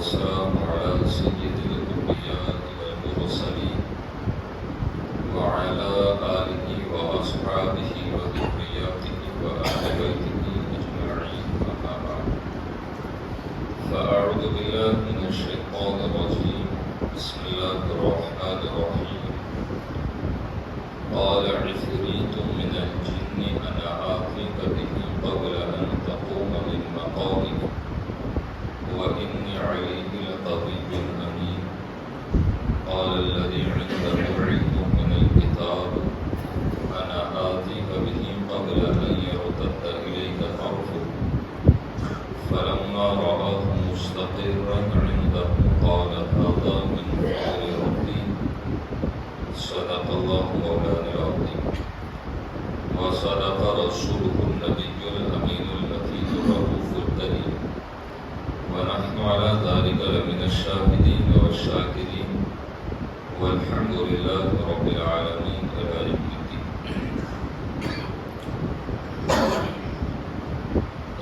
والسلام على سيد الأنبياء والمرسلين وعلى آله وأصحابه وذرياته وأهل بيته أجمعين أما بعد فأعوذ بالله من الشيطان الرجيم بسم الله الرحمن الرحيم قال عفريت من الجن أنا آتيك به قبل أن تقوم من مقامك وإني عليه لقوي أمين قال الذي عنده علم من الكتاب أنا آتيك به قبل أن يرتد إليك طرفك فلما رآه مستقرا عنده قال هذا من فضل ربي صدق الله مولانا العظيم وصدق رسوله النبي الأمين المتين الرؤوف الكريم ونحن على ذلك لمن الشاهدين والشاكرين والحمد لله رب العالمين إلى يوم الدين.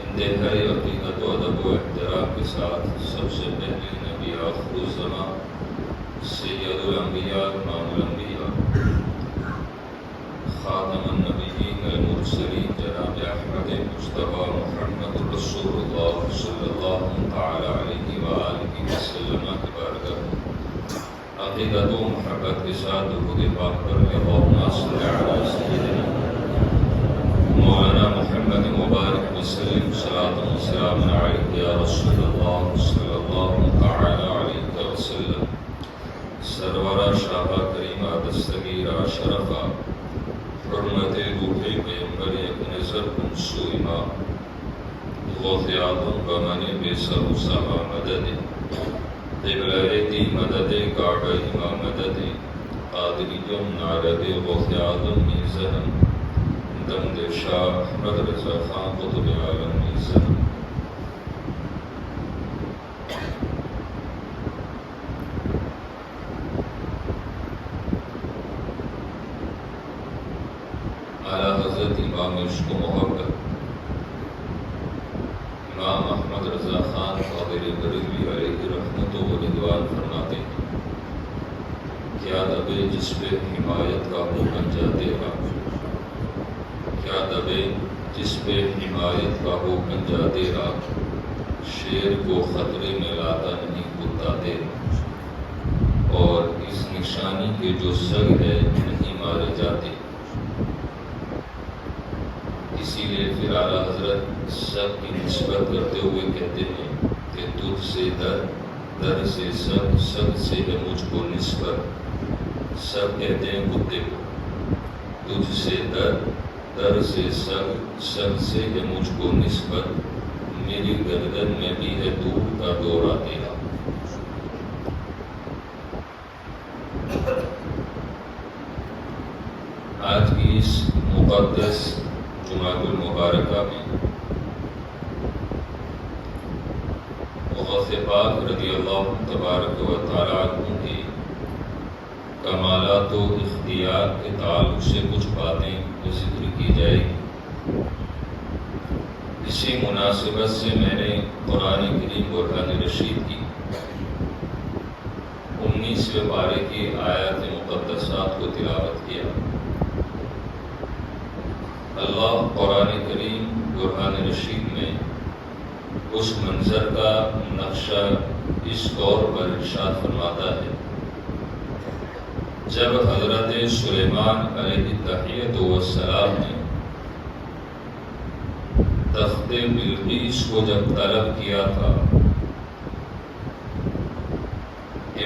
انتہائی عقیدت و ادب و احترام کے ساتھ سب سے پہلے نبی آخر الزمان سید الانبیاء امام الانبیاء خاتم النبیین المرسلین جناب احمد مصطفیٰ محمد رسول اللہ صلی اللہ تعالی علیہ وآلہ وسلم کی بارگاہ عقیدت و محبت کے ساتھ درود پاک پر اللہم صل علی سیدنا مولانا محمد مبارک وسلم صلاۃ و سلام علیک یا رسول اللہ صلی اللہ تعالی علیہ وسلم سرورہ شاہ کریمہ دستگیرہ شرفہ حرمت روح پیغمبر نظر انسو امام غوث اعظم بمن بے سر و سما مدد قبلہ دی مدد کعبہ امام مدد قادریم نارد غوث اعظم میزنم دمد شاہ احمد رضا خان قطب عالم میزنم. اعلیٰ حضرت امام عشق و محبت امام احمد رضا خان قادر بریلوی علیہ رحمت و رضوان فرماتے ہیں کیا دبے جس پہ حمایت کا ہو پنجہ تیرا، کیا دبے جس پہ حمایت کا ہو پنجہ تیرا، شیر کو خطرے میں لاتا نہیں کتا تیرا، اور اس نشانی کے جو سگ ہے نہیں مارے جاتے. اسی لیے پھر اعلیٰ حضرت سب کی نسبت کرتے ہوئے کہتے ہیں کہ تجھ سے در، در سے سب، سب سے ہے مجھ کو نسبت. سب کہتے ہیں کتے کو، تجھ سے در، در سے سب، سب سے ہے مجھ کو نسبت. میری گردن میں بھی ہے دور کا دورہ تیرا. آج کی اس مقدس جمعہ المبارکہ میں غوث پاک رضی اللہ تبارک و تعالی عنہ کی کمالات و اختیار کے تعلق سے کچھ باتیں ذکر کی جائے گی. اسی مناسبت سے میں نے قرآن کریم برہان رشید کی 19ویں پارے کی آیات مقدسات کو تلاوت کیا. اللہ قرآن کریم برہان رشید میں اس منظر کا نقشہ اس طور پر ارشاد فرماتا ہے جب حضرت سلیمان علیہ السلام نے تخت بلقیس کو جب طلب کیا تھا کہ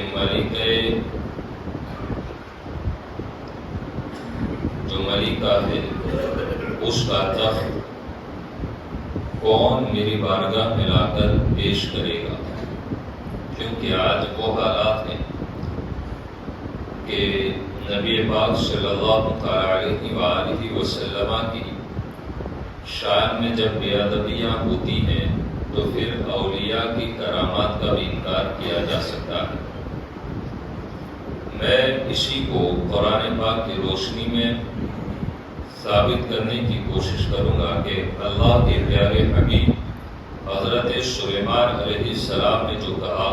جو ملکہ ہے اس کا تخت کون میری بارگاہ میں لا کر پیش کرے گا، کیونکہ آج وہ حالات ہیں کہ نبی پاک صلی اللہ علیہ وآلہ وسلم کی شان میں جب بے ادبیاں ہوتی ہیں تو پھر اولیاء کی کرامات کا بھی انکار کیا جا سکتا ہے. میں اسی کو قرآن پاک کی روشنی میں ثابت کرنے کی کوشش کروں گا کہ اللہ کے پیارے حبیب حضرت سلیمان علیہ السلام نے جو کہا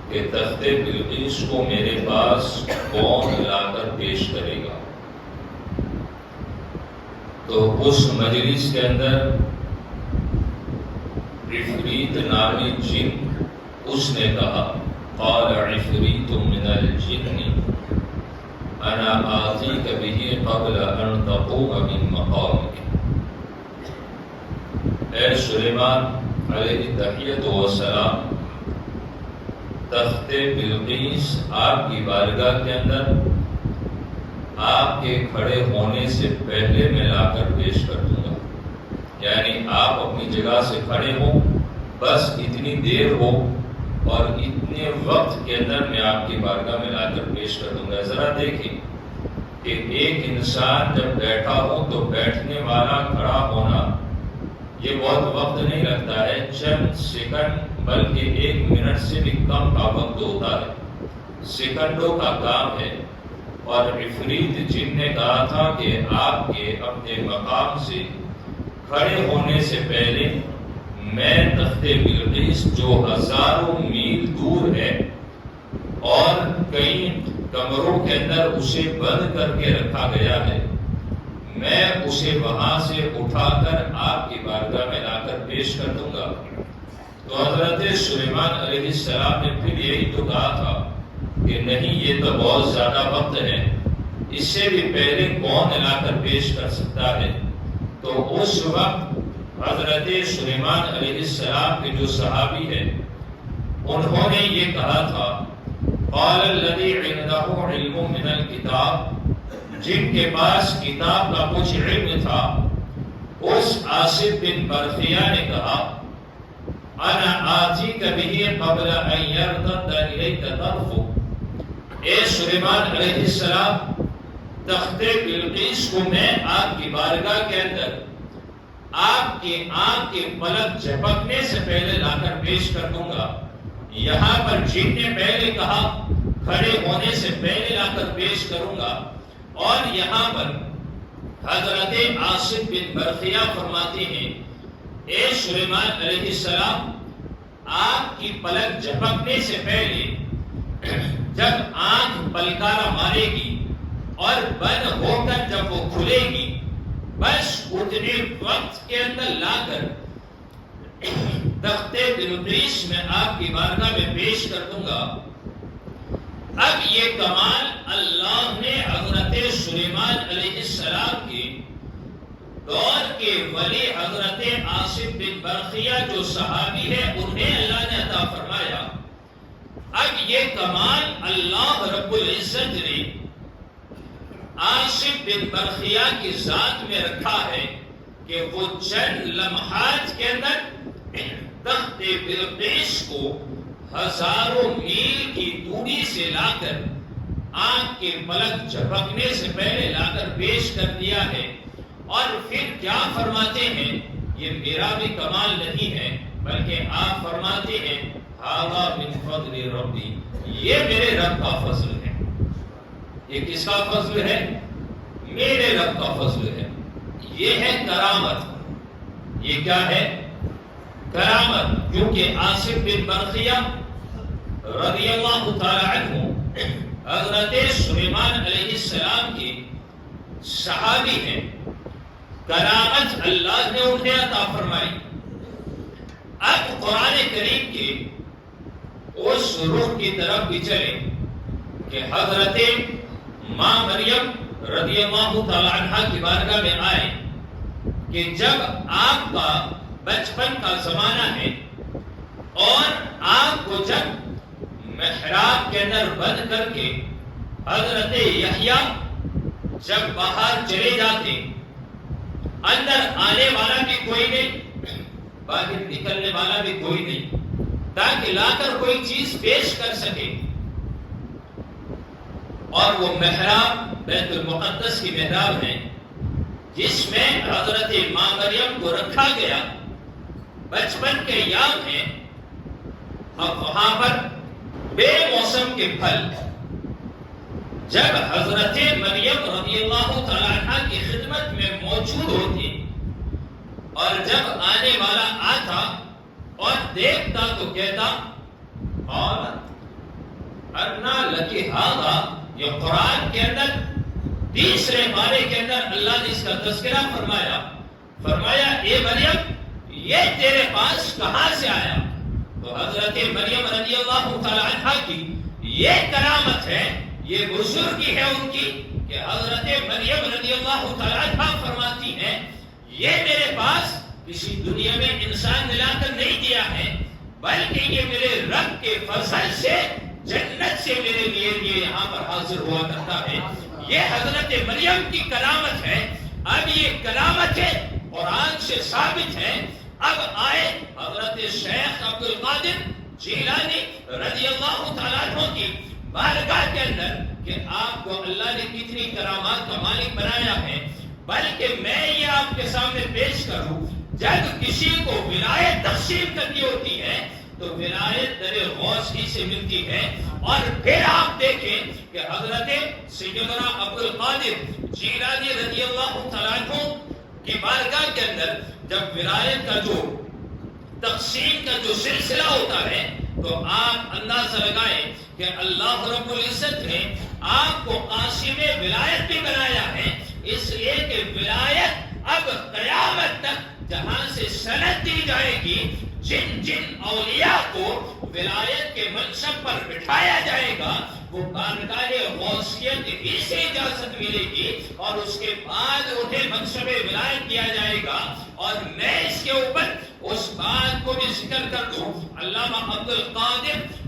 کہ تخت بلقیس کو میرے پاس کون لا کر پیش کرے گا. تو اس مجلس کے اندر عفریت نامی جن اس نے کہا قال عفریت من الجن انا آتیک به قبل ان تقوم من مقامک. اے سلیمان علیہ تحیت و سلام، تخت بلقیس آپ کی بارگاہ کے اندر آپ کے کھڑے ہونے سے پہلے میں لا کر پیش کر دوں گا. یعنی آپ اپنی جگہ سے کھڑے ہو، بس اتنی دیر ہو اور اتنے وقت کے اندر میں آپ کی بارگاہ میں لا کر پیش کر دوں گا. ذرا دیکھیں کہ ایک انسان جب بیٹھا ہو تو بیٹھنے والا کھڑا ہونا یہ بہت وقت نہیں لگتا ہے، چند سیکنڈ بلکہ 1 منٹ سے بھی کم کا وقت ہوتا ہے، سیکنڈوں کا کام ہے. اور عفریت جن نے کہا تھا کہ آپ کے اپنے مقام سے کھڑے ہونے سے پہلے میں تخت بلقیس جو ہزاروں میل دور ہے اور کئی کمروں کے اندر اسے بند کر کے رکھا گیا ہے، میں اسے وہاں سے اٹھا کر آپ کی بارگاہ میں لا کر پیش کر دوں گا. تو حضرت سلیمان علیہ السلام نے پھر یہی تو کہا تھا کہ نہیں، یہ تو بہت زیادہ وقت ہے، اس سے بھی پہلے کون لا کر پیش کر سکتا ہے. تو اس وقت حضرت سلیمان علیہ السلام کے جو صحابی ہیں انہوں نے یہ کہا تھا قال الذی عنده علم من الکتاب، جن کے پاس کتاب کا کچھ علم تھا، اس آصف بن برخیہ نے کہا انا آتیک به قبل ان یرتد الیک طرفک. اے سلیمان علیہ السلام، تخت بلقیس کو میں آپ کی بارگاہ کے اندر آپ کی آنکھ کے پلک جھپکنے سے پہلے لا کر پیش کر دوں گا. یہاں پر جن نے پہلے کہا کھڑے ہونے سے پہلے لا کر پیش کروں گا، اور یہاں پر حضرت آصف بن برخیہ فرماتے ہیں اے سلیمان علیہ السلام، آپ کی پلک جھپکنے سے پہلے جب آنکھ پلکارا مارے گی اور بند ہو کر جب وہ کھلے گی، بس اتنے وقت کے اندر لا کر تخت بلقیس میں آپ کی بارگاہ میں پیش کر دوں گا. اب یہ کمال اللہ نے حضرت سلیمان علیہ السلام کے دور کے ولی حضرت آصف بن برخیہ جو صحابی ہے انہیں اللہ نے عطا فرمایا. اب یہ کمال اللہ رب العزت نے آصف بن برخیہ کی ذات میں رکھا ہے کہ وہ چند لمحات کے اندر تخت بلقیس کو ہزاروں میل کی دوری سے لا کر آنکھ کے پلک جھپکنے سے پہلے لا کر پیش کر دیا ہے. اور پھر کیا فرماتے ہیں، یہ میرا بھی کمال نہیں ہے بلکہ آپ فرماتے ہیں ھذا من فضل ربی، یہ میرے رب کا فضل ہے. یہ کس کا فضل ہے؟ میرے رب کا فضل ہے. یہ ہے کرامت. یہ کیا ہے؟ کرامت. کیونکہ آصف بن برخیہ رضی اللہ تعالی عنہ حضرت سلیمان علیہ السلام کی صحابی ہیں. کرامت اللہ نے انہیں عطا فرمائی. اب قرآن کریم کے اس روح کی طرف بھی چلیں کہ حضرت ماں مریم رضی اللہ تعالی عنہ کی بارگاہ میں آئے کہ جب آپ کا بچپن کا زمانہ ہے اور آپ کو جب محراب کے اندر بند کر کے حضرت یحییٰ جب باہر چلے جاتے، اندر آنے والا بھی کوئی نہیں، باہر نکلنے والا بھی کوئی نہیں، تاکہ لا کر کوئی چیز پیش کر سکے. اور وہ محراب بیت المقدس کی محراب ہے جس میں حضرت ماں مریم کو رکھا گیا. بچپن کے یاد ہیں. اب وہاں پر بے موسم کے پھل جب حضرت مریم رضی اللہ تعالی عنہ کی خدمت میں موجود ہوتی اور جب آنے والا آتا اور دیکھتا تو کہتا اور انا لکی ھذا، یہ قرآن کے اندر تیسرے پارے کے اندر اللہ نے اس کا تذکرہ فرمایا، فرمایا اے مریم یہ تیرے پاس کہاں سے آیا؟ تو حضرت مریم رضی اللہ تعالی عنہا کی یہ کرامت ہے، یہ بزرگی ہے ان کی کہ حضرت مریم رضی اللہ تعالی عنہا فرماتی ہیں یہ میرے پاس کسی دنیا میں انسان ملا کر نہیں دیا ہے، بلکہ یہ میرے رب کے فضل سے جنت سے میرے لیے یہاں پر حاضر ہوا کرتا ہے۔ یہ حضرت مریم کی کرامت ہے۔ اب یہ کرامت ہے قرآن سے ثابت ہے۔ اب آئے حضرت شیخ عبد القادر جیلانی رضی اللہ تعالیٰ عنہ کی بارگاہ کے اندر کہ آپ کو اللہ نے کتنی کرامات کا مالک بنایا ہے، بلکہ میں یہ آپ کے سامنے پیش کروں، جب کسی کو ولایت تقسیم کرنی ہوتی ہے تو ولایت در غوث ہی سے ملتی ہے۔ اور پھر آپ دیکھیں کہ حضرت سیدنا عبد القادر جیلانی رضی اللہ تعالیٰ عنہ کی بارگاہ کے اندر جب ولایت کا جو تقسیم کا جو سلسلہ ہوتا ہے تو آپ اندازہ لگائیں کہ اللہ رب العزت نے آپ کو قاسم ولایت بھی بنایا ہے، اس لیے کہ ولایت اب قیامت تک جہاں سے سند دی جائے گی، جن جن اولیاء کو ولایت کے منصب پر بٹھایا جائے گا وہ بارگاہ غوثیت ہی سے اجازت ملے گی اور اس کے بعد انہیں منصب ولایت دیا جائے گا۔ اور میں اس کے اوپر اس بات کو بھی ذکر کر دوں، علامہ عبد القادر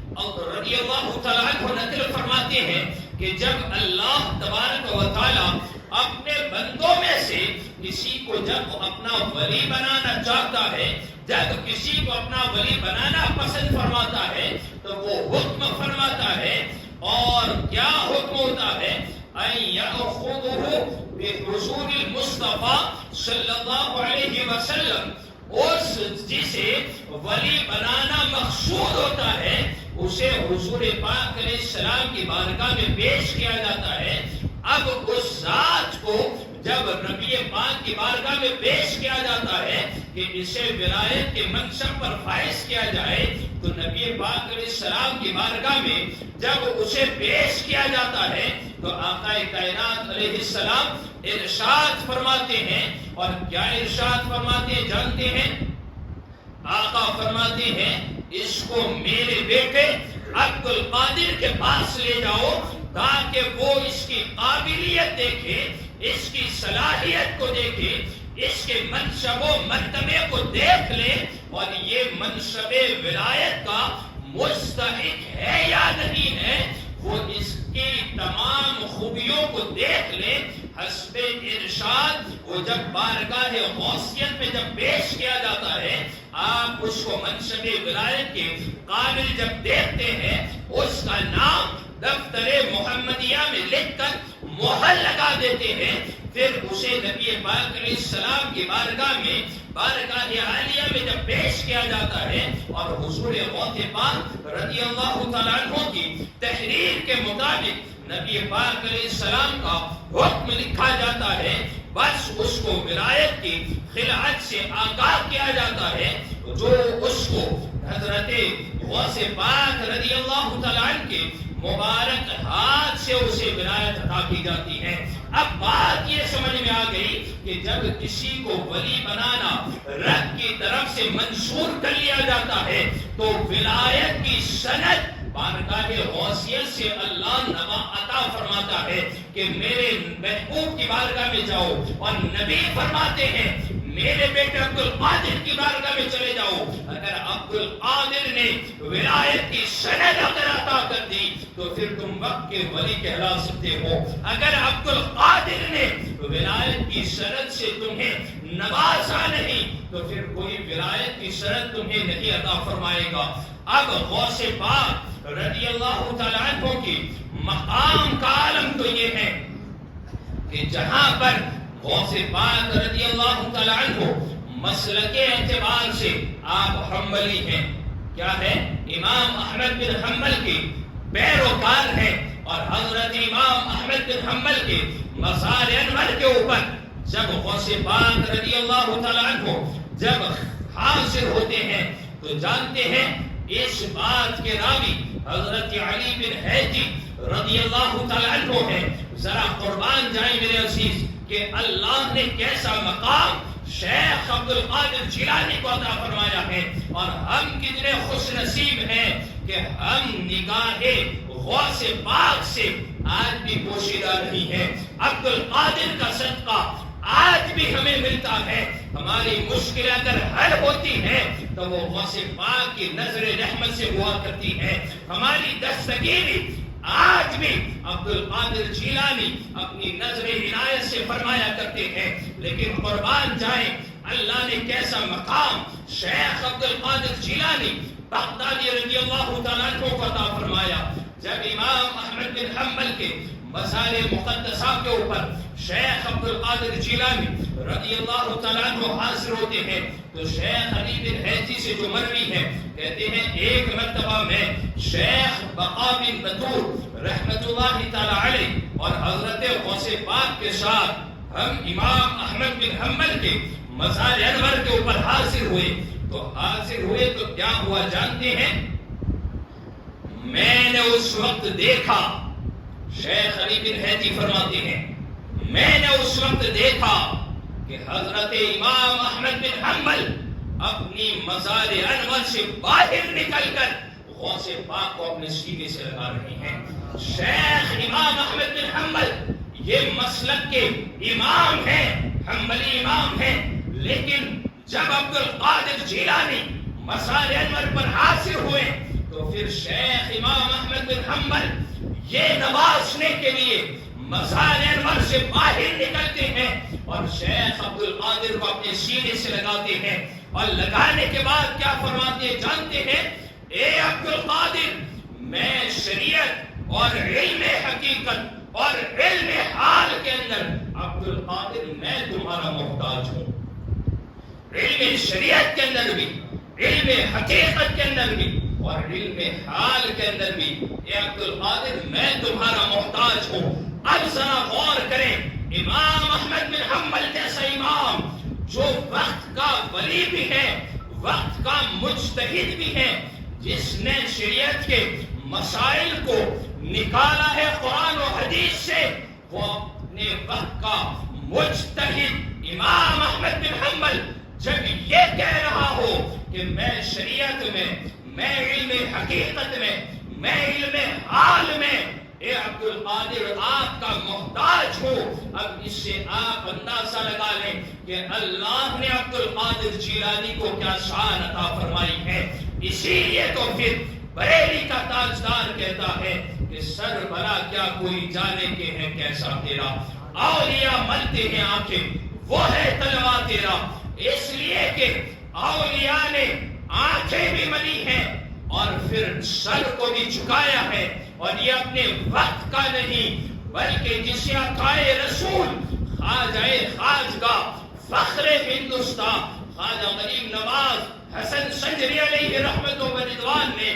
رضی اللہ تعالیٰ عنہ نقل فرماتے ہیں کہ جب اللہ تبارک و تعالیٰ اپنے بندوں میں سے کسی کو جب اپنا ولی بنانا چاہتا ہے، جب کسی کو اپنا ولی بنانا پسند فرماتا ہے تو وہ حکم فرماتا ہے، اور کیا حکم ہوتا ہے؟ اَن يَأْخُذُهُ بِحُضُورِ الْمُصْطَفَى صلی اللہ علیہ وسلم، اس جسے ولی بنانا مقصود ہوتا ہے اسے حضور پاک علیہ السلام کی بارگاہ میں پیش کیا جاتا ہے۔ اب اس ذات کو جب نبی پاک کی بارگاہ میں پیش کیا جاتا ہے کہ اسے ولایت کے منصب پر فائز کیا جائے تو نبی پاک علیہ السلام کی بارگاہ میں جب اسے پیش کیا جاتا ہے تو آقا کائنات علیہ السلام ارشاد فرماتے ہیں، اور کیا ارشاد فرماتے ہیں جانتے ہیں؟ آقا فرماتے ہیں اس کو میرے بیٹے عبد القادر کے پاس لے جاؤ تاکہ وہ اس کی قابلیت دیکھے، اس کی صلاحیت کو دیکھے، اس کے منصب و مرتبے کو دیکھ لے اور یہ منصب ولایت کا مستحق ہے یا نہیں ہے، وہ اس کی تمام خوبیوں کو دیکھ لے۔ حسب ارشاد وہ جب بارگاہ غوثیت میں جب پیش کیا جاتا ہے، آپ اس کو منصب ولایت کے قابل جب دیکھتے ہیں، اس کا نام دفتر محمدیہ میں لکھ کر مہر لگا دیتے ہیں، پھر اسے نبی پاک علیہ السلام کی بارگاہ میں بارگاہ عالیہ میں جب پیش کیا جاتا ہے اور حضور غوث پاک رضی اللہ تعالیٰ عنہ کی تحریر کے مطابق نبی پاک علیہ السلام کا حکم لکھا جاتا ہے، بس اس کو ولایت کی خلعت سے آگاہ کیا جاتا ہے، جو اس کو حضرت غوث پاک رضی اللہ تعالیٰ عنہ کے مبارک ہاتھ سے اسے ولایت عطا کی جاتی ہے۔ اب بات یہ سمجھ میں آ گئی کہ جب کسی کو ولی بنانا رب کی طرف سے منظور کر لیا جاتا ہے تو ولایت کی سند بارگاہ غوثیت سے اللہ نوا عطا فرماتا ہے کہ میرے محبوب کی بارگاہ میں جاؤ، اور نبی فرماتے ہیں میرے بیٹے عبد القادر کی بارگاہ میں چلے جاؤ۔ اگر عبد القادر نے ولایت کی سند اگر عطا کر دی تو پھر تم وقت کے ولی کہلا سکتے ہو، اگر عبد القادر نے ولایت کی سند سے تمہیں نوازا نہیں تو پھر کوئی ولایت کی سند تمہیں نہیں عطا فرمائے گا۔ اب غوث پاک رضی اللہ تعالیٰ عنہ کی مقام کا عالم تو یہ ہے کہ جہاں پر غوث پاک رضی اللہ تعالیٰ عنہ مسلک اعتبار سے آپ حنبلی ہیں، کیا ہے؟ امام احمد بن حنبل کے پیروکار ہیں، اور حضرت امام احمد بن حنبل کے مزار انور کے اوپر جب غوث پاک رضی اللہ تعالیٰ عنہ جب حاضر ہوتے ہیں تو جانتے ہیں اس بات کے راوی حضرت علی بن حیدی رضی اللہ تعالیٰ عنہ ہے. ذرا قربان جائیں میرے عزیز کہ اللہ نے کیسا مقام شیخ عبد القادر جیلانی کو عطا فرمایا ہے، اور ہم کتنے خوش نصیب ہیں کہ ہم نگاہ غوث پاک سے آج بھی پوشیدہ نہیں ہے. عبد القادر کا صدقہ آج بھی ہمیں ملتا ہے. ہماری مشکلیں اگر حل ہوتی ہیں تو وہ غوث پاک کی نظر رحمت سے ہوا کرتی ہے. ہماری دستگیری آج بھی عبد القادر جیلانی اپنی نظر عنایت سے فرمایا کرتے ہیں. لیکن قربان جائیں اللہ نے کیسا مقام شیخ عبد القادر جیلانی بغدادی رضی اللہ تعالیٰ عنہ کو عطا فرمایا. جب امام احمد بن حنبل کے مزار مقدسہ کے اوپر شیخ عبد القادر جیلانی رضی اللہ تعالیٰ عنہ حاضر ہوتے ہیں تو شیخ علی بن حیدی سے جو مروی ہے کہتے ہیں ایک مرتبہ میں شیخ بقا بن بطور رحمت اللہ تعالیٰ علیہ اور حضرت غوث پاک کے ساتھ ہم امام احمد بن حنبل کے مزار انور کے اوپر حاضر ہوئے تو کیا ہوا جانتے ہیں؟ میں نے اس وقت دیکھا، شیخ علی بن حیدی فرماتے ہیں میں نے اس وقت دیکھا کہ حضرت امام احمد بن حنبل اپنی مزار انور سے باہر نکل کر غوث پاک کو اپنے سینے سے لگا رہے ہیں. شیخ امام احمد بن حنبل یہ مسلک کے امام ہیں، حنبلی امام ہیں، لیکن جب عبد القادر جیلانی مزار انور پر حاضر ہوئے تو پھر شیخ امام احمد بن حنبل یہ نوازنے کے لیے مزار انور سے باہر نکلتے ہیں اور شیخ عبد القادر کو اپنے سینے سے لگاتے ہیں، اور لگانے کے بعد کیا فرماتے ہیں جانتے ہیں؟ اے عبد القادر، میں شریعت اور علم حقیقت اور علم حال کے اندر عبد القادر میں تمہارا محتاج ہوں. علم شریعت کے اندر بھی، علم حقیقت کے اندر بھی اور علم حال کے اندر بھی اے عبد القادر میں تمہارا محتاج ہوں. اب ذرا غور کریں، امام احمد بن حنبل جیسا امام جو وقت کا ولی بھی ہے، وقت کا مجتہد بھی ہے، جس نے شریعت کے مسائل کو نکالا ہے قرآن و حدیث سے، وہ اپنے وقت کا مجتہد امام احمد بن حنبل جب یہ کہہ رہا ہو کہ میں شریعت میں، میں علم حقیقت میں علم حال میں اے عبد القادر آپ کا محتاج ہو، اب اس سے آپ اندازہ لگا لیں کہ اللہ نے عبد القادر جیلانی کو کیا شان عطا فرمائی ہے. اسی لیے تو پھر بریلی کا تاجدار کہتا ہے کہ سر بھلا کیا کوئی جانے کے ہیں کیسا تیرا، اولیاء ملتے ہیں آنکھیں وہ ہے طلوع تیرا. اس لیے کہ اولیاء نے آنکھیں بھی ملی ہیں اور پھر سر کو بھی جھکایا ہے، اور یہ اپنے وقت کا نہیں بلکہ جسے عطائے رسول خواجہ خواجگاہ فخر ہندوستان خواجہ غریب نواز حسن سنجری علیہ رحمت و رضوان نے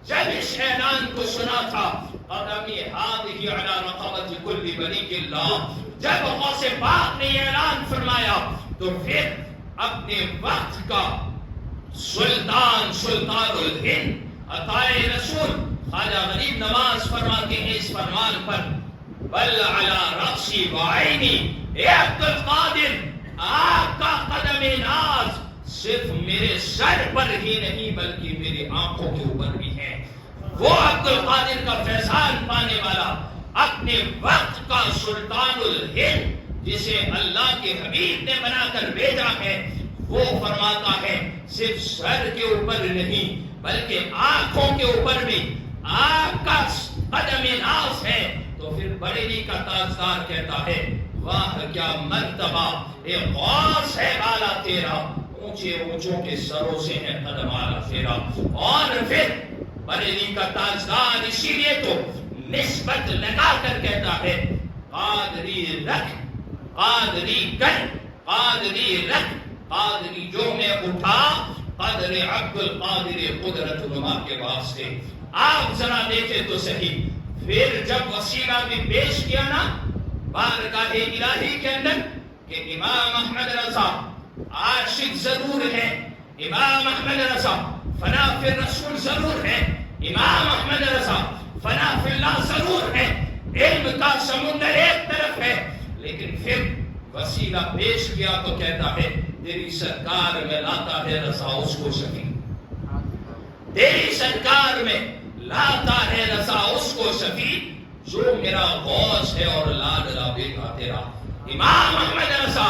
جب اس اعلان کو سنا تھا، قدمی ہاتھی علی رقبت کل ولی اللہ، جب غوث پاک نے یہ اعلان فرمایا تو پھر اپنے وقت کا سلطان الہند عطائے رسول خواجہ غریب نواز فرماتے ہیں اس فرمان پر، بل علی رأسی وعینی، اے عبد القادر آپ کا قدم ناز صرف میرے سر پر ہی نہیں بلکہ میری آنکھوں کے اوپر بھی ہے. وہ عبد القادر کا فیضان پانے والا، اپنے وقت کا سلطان الہند جسے اللہ کے حبیب نے بنا کر بھیجا ہے، وہ فرماتا ہے صرف سر کے اوپر نہیں بلکہ آنکھوں کے اوپر بھی آپ کا قدم ناز ہے. تو پھر بریلی کا تاجدار کہتا ہے واہ کیا مرتبہ اے غوث ہے بالا تیرا، اونچے اونچوں کے سروں سے ہے قدم آلا تیرا. اور پھر بریلی کا تاجدار اسی لیے تو نسبت لگا کر کہتا ہے قادری رکھ، قادری کر، قادری رکھ، قادری جو میں اٹھا قدر عبد القادر قدرت نما کے واسطے. آپ ذرا دیکھیں تو صحیح، پھر جب وسیلہ بھی پیش کیا نا بارگاہ الہی کے اندر کہ امام احمد رضا عاشق ضرور ہے، امام احمد رضا فنا فی الرسول ضرور ہے، امام احمد رضا فنا فی اللہ ضرور ہے، علم کا سمندر ایک طرف ہے، لیکن پھر وسیلہ پیش کیا تو کہتا ہے تیری سرکار میں لاتا ہے رضا اس کو شفیع، تیری سرکار میں لاتا ہے رضا اس کو شفیع جو میرا غوث ہے اور لاڈلا بیٹا تیرا۔ امام احمد رضا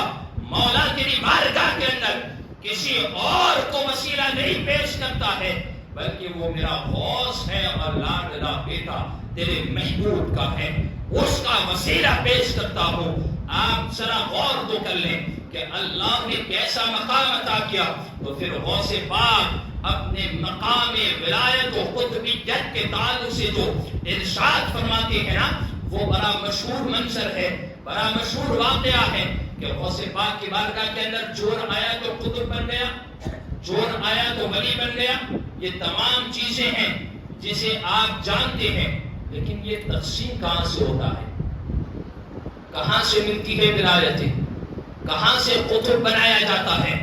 مولا تیری بارگاہ کے اندر کسی اور کو وسیلہ نہیں پیش کرتا ہے، بلکہ وہ میرا غوث ہے اور لاڈلا بیٹا تیرے محبوب کا ہے، اس کا وسیلہ پیش کرتا ہوں۔ آپ ذرا غور تو کر لیں کہ اللہ نے کیسا مقام عطا کیا، تو پھر غوث پاک اپنے مقام ولایت و قطبیت کے تعلق سے جو ارشاد فرماتے ہیں نا، وہ بڑا مشہور منظر ہے، بڑا مشہور واقعہ ہے کہ غوث پاک کی بارگاہ کے اندر چور آیا تو قطب بن گیا، چور آیا تو ولی بن گیا۔ یہ تمام چیزیں ہیں جسے آپ جانتے ہیں، لیکن یہ تقسیم کہاں سے ہوتا ہے، کہاں سے ملتی ہے ولایتیں، کہاں سے قطب بنایا جاتا ہے؟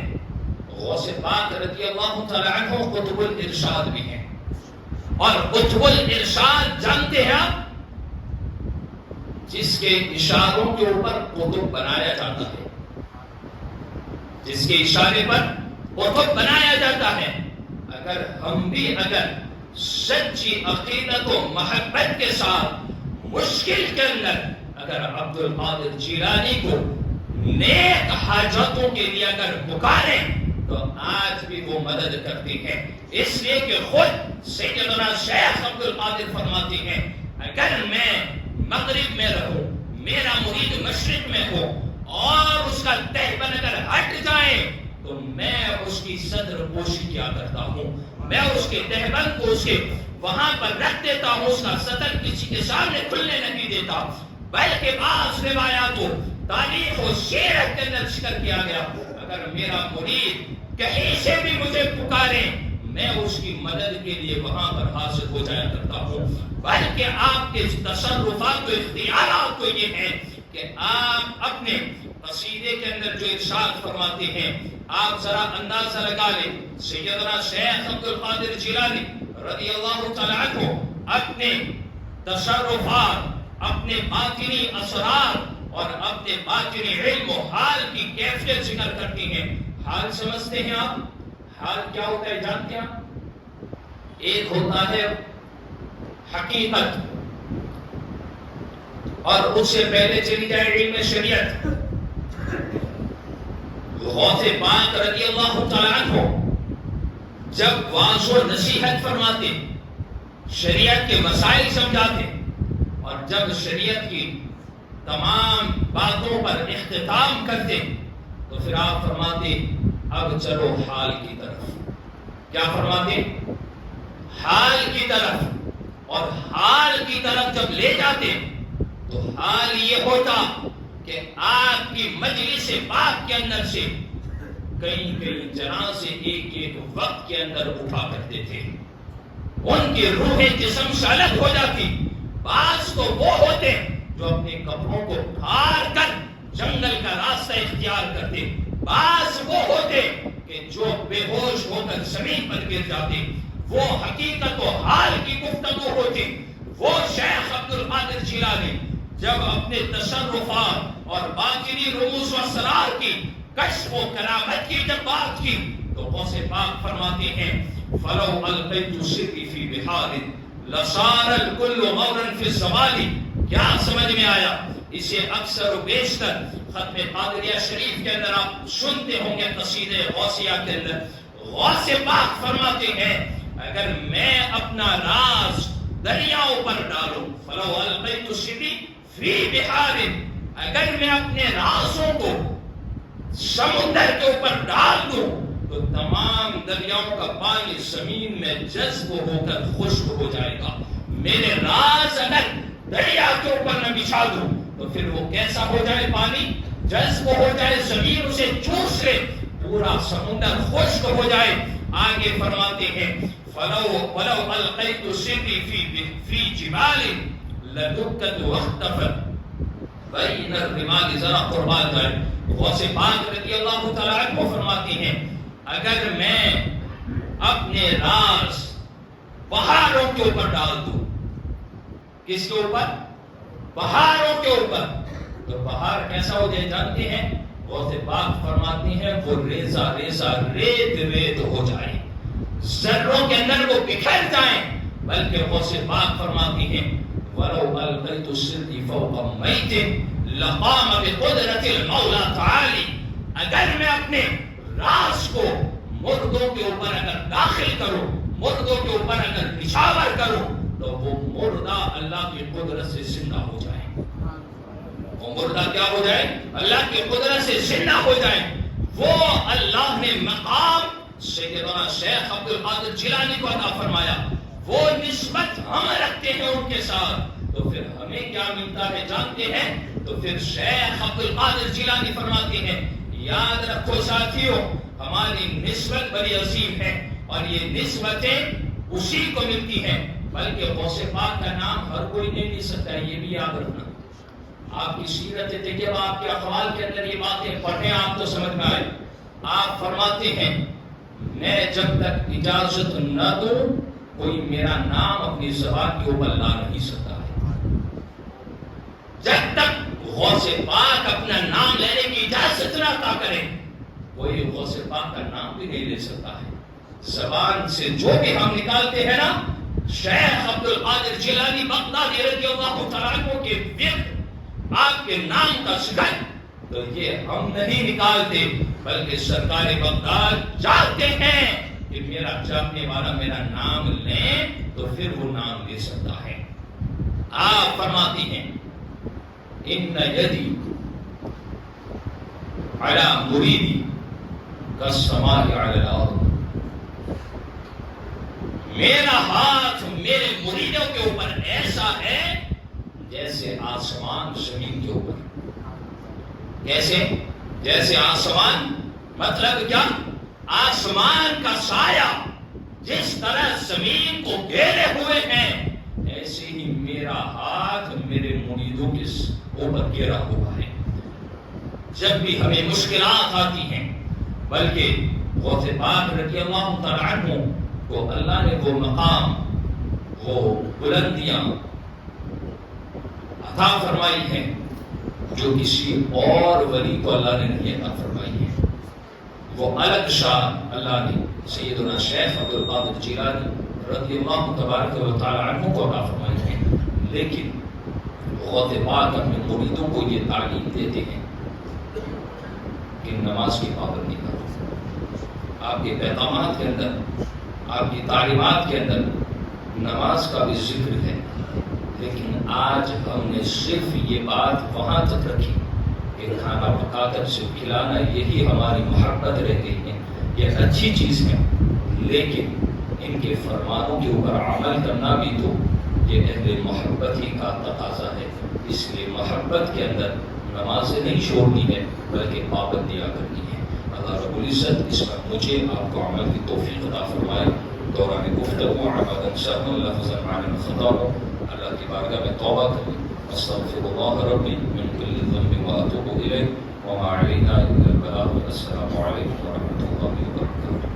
غوث پاک رضی اللہ تعالی عنہ قطب الارشاد بھی ہیں، اور قطب الارشاد جانتے ہیں آپ، جس کے اشاروں کے اوپر قطب بنایا جاتا ہے، جس کے اشارے پر قطب بنایا جاتا ہے۔ اگر ہم بھی اگر سچی عقیدت و محبت کے ساتھ مشکل کے اندر اگر عبد القادر جیلانی کو نیک حاجتوں کے لیے اگر پکاریں تو آج بھی وہ مدد کرتے ہیں، اس لیے کہ خود سیدنا شیخ عبد القادر فرماتے ہیں اگر میں مغرب میں رہوں، میرا مرید مشرق میں ہو اور اس کا تہبند اگر ہٹ جائے تو میں اس کی صدر پوشی کیا کرتا ہوں، میں اس کے تہبند کو اس کے وہاں پر رکھ دیتا ہوں، اس کا صدر کسی کے سامنے کھلنے نہیں دیتا، بلکہ بعض روایات و تاریخ و سیرت کے اندر ذکر کیا گیا اگر میرا مرید کہیں سے بھی مجھے پکارے میں اس کی مدد کے لیے وہاں پر حاضر ہو جایا کرتا ہوں۔ بلکہ آپ کے تصرفات و اختیارات تو یہ ہیں کہ آپ اپنے قصیدے کے اندر جو ارشاد فرماتے ہیں، آپ ذرا اندازہ لگا لیں، سیدنا شیخ عبد القادر جیلانی رضی اللہ تعالی عنہ اپنے تصرفات، اپنے باطنی اسرار اور اپنے باطنی علم و حال کی کیفیت ذکر کرتے ہیں۔ حال سمجھتے ہیں آپ؟ حال کیا ہوتا ہے جانتے ہیں آپ؟ ایک ہوتا ہے حقیقت، اور اس سے پہلے چلی جائے علم شریعت۔ غوث پاک رضی اللہ تعالی عنہ جب واعظ و نصیحت فرماتے، شریعت کے مسائل سمجھاتے، اور جب شریعت کی تمام باتوں پر اختتام کرتے تو پھر آپ فرماتے اب چلو حال کی طرف۔ کیا فرماتے؟ حال کی طرف۔ اور حال کی طرف جب لے جاتے تو حال یہ ہوتا کہ آپ کی مجلس پاک کے اندر سے کئی جنازے ایک وقت کے اندر اٹھا کرتے تھے، ان کی روح جسم سے الگ ہو جاتی۔ بعض تو وہ ہوتے جو اپنے کپڑوں کو پھاڑ کر جنگل کا راستہ اختیار کرتے، بعض وہ ہوتے کہ جو بے ہوش ہو کر زمین پر گر جاتے۔ وہ حقیقت و حال کی گفتگو ہوتی۔ وہ شیخ عبد القادر جیلانی جب اپنے تصرفات اور باطنی رموز و اسرار کی کشف و کرامت کی جب بات کی تو غوث پاک فرماتے ہیں فلو القیت سری فی بحار لصار الکل غورا فی الزوال۔ کیا سمجھ میں آیا؟ اسے اکثر و بیشتر ختم قادریہ شریف کے اندر آپ سنتے ہوں گے، قصیدے غوثیہ کے اندر غوث پاک فرماتے ہیں اگر میں اپنا راز دریاؤں پر ڈالوں، فلو القیت سری فی بحار، اگر میں اپنے رازوں کو سمندر کے اوپر ڈال دوں تو تمام دریاؤں کا پانی زمین میں جذب ہو کر خشک ہو جائے گا۔ میرے راز اگر دریا کے اوپر نہ بچھا دوں تو پھر وہ کیسا ہو جائے؟ پانی جذب ہو جائے، زمین اسے چوس لے، پورا سمندر خشک ہو جائے۔ آگے فرماتے ہیں فَلَوْ أَلْقَيْتُ سِرِّي فِي جِبَالٍ لَدُكَّتْ وَاخْتَفَتْ بَيْنَ الرِّمَالِ۔ ذرا قربان جائے، غوث پاک رضی اللہ تعالیٰ عنہ فرماتے ہیں اگر میں اپنے راز پہاڑوں کے اوپر ڈال دو. کس کے اوپر؟ پہاڑوں کے اوپر. تو پہاڑ کیسا ہو جائے جانتے ہیں؟ غوث پاک فرماتے ہیں وہ ریزہ ریزہ ریت ریت ہو جائے، ذروں کے اندر وہ بکھر جائیں. بلکہ غوث پاک فرماتے ہیں وَلَوْ أَلْقَيْتُ السِّرْجِ فَوْقَ مَيْتٍ لَقَامَ بِقُدْرَةِ الْمَوْلَى تَعَالِي. اگر میں اپنے راز کو مردوں کے اوپر اگر داخل کروں، مردوں کے اوپر اگر نچھاور کروں، تو وہ مردہ اللہ کی قدرت سے زندہ ہو جائے. وہ مردہ کیا ہو جائے؟ اللہ کی قدرت سے زندہ ہو جائے. وہ اللہ نے مقام سیدنا شیخ عبد القادر جیلانی کو عطا فرمایا. وہ نسبت ہم رکھتے ہیں ان کے ساتھ، تو پھر ہمیں کیا ملتا ہے جانتے ہیں؟ تو پھر شیخ عبد القادر جیلانی فرماتے ہیں یاد رکھو ساتھیوں، ہماری نسبت بڑی عظیم ہے اور یہ نسبتیں اسی کو ملتی ہیں. بلکہ غوث پاک کا نام ہر کوئی نہیں لے سکتا ہے، یہ بھی یاد رکھنا. آپ کی سیرت دیکھیں، آپ کے اقوال کے اندر یہ باتیں پڑھیں آپ تو سمجھ میں آئے. آپ فرماتے ہیں میں جب تک اجازت نہ دوں کوئی میرا نام اپنی زبان کے اوپر لا نہیں سکتا ہے. جب تک غوث پاک اپنا نام لینے کی اجازت نہ عطا کرے کوئی غوث پاک کا نام بھی نہیں لے سکتا ہے. زبان سے جو بھی ہم نکالتے ہیں نا، شیخ عبد القادر جیلانی بغدادی رضی اللہ تعالیٰ عنہ کے ورد آپ کے نام کا ذکر تو یہ ہم نہیں نکالتے، بلکہ سرکار بغداد چاہتے ہیں کہ میرا چاہنے والا میرا نام لیں تو پھر وہ نام لے سکتا ہے. آپ فرماتی ہیں ان یدی علی مریدی کالسماء علی الارض. میرا ہاتھ میرے مریدوں کے اوپر ایسا ہے جیسے آسمان زمین کے اوپر. کیسے؟ جیسے آسمان، مطلب کیا؟ آسمان کا سایہ جس طرح زمین کو گھیرے ہوئے ہیں ایسے ہی میرا ہاتھ میرے مریدوں کے اوپر گھیرا ہوا ہے. جب بھی ہمیں مشکلات آتی ہیں، بلکہ غوث پاک رضی اللہ تعالیٰ عنہ کو اللہ نے وہ مقام، وہ بلندیاں عطا فرمائی ہیں جو کسی اور ولی کو اللہ نے نہیں عطا فرمائی ہے. وہ الگ شان اللہ نے سیدنا شیخ عبد القادر جیلانی رضی اللہ تبارک و تعالی عنہ کو عطا فرمائی ہے. لیکن غوث پاک اپنے مریدوں کو یہ تعلیم دیتے ہیں کہ نماز کی پابندی کرو. آپ کے پیغامات کے اندر، آپ کی تعلیمات کے اندر نماز کا بھی ذکر ہے، لیکن آج ہم نے صرف یہ بات وہاں تک رکھی کہ کھانا پکا کر صرف کھلانا یہی ہماری محبت رہ گئی ہے. یہ اچھی چیز ہے، لیکن ان کے فرمانوں کے اوپر عمل کرنا بھی تو یہ اہل محبت ہی کا تقاضا ہے. اس لیے محبت کے اندر نمازیں نہیں چھوڑنی ہے بلکہ پابندیاں کرنی ہے. اللہ رب العزت اس پر مجھے آپ کو عمل کی توفیق عطا فرمائے. دوران گفتگو عبادت شاہ لفظا معنی خطا ہو، اللہ کی بارگاہ میں توبہ کریں. استغفر اللہ ربی من کل ذنب واتوب الیہ وما علینا الا البلاغ. السلام علیکم ورحمۃ اللہ وبرکاتہ.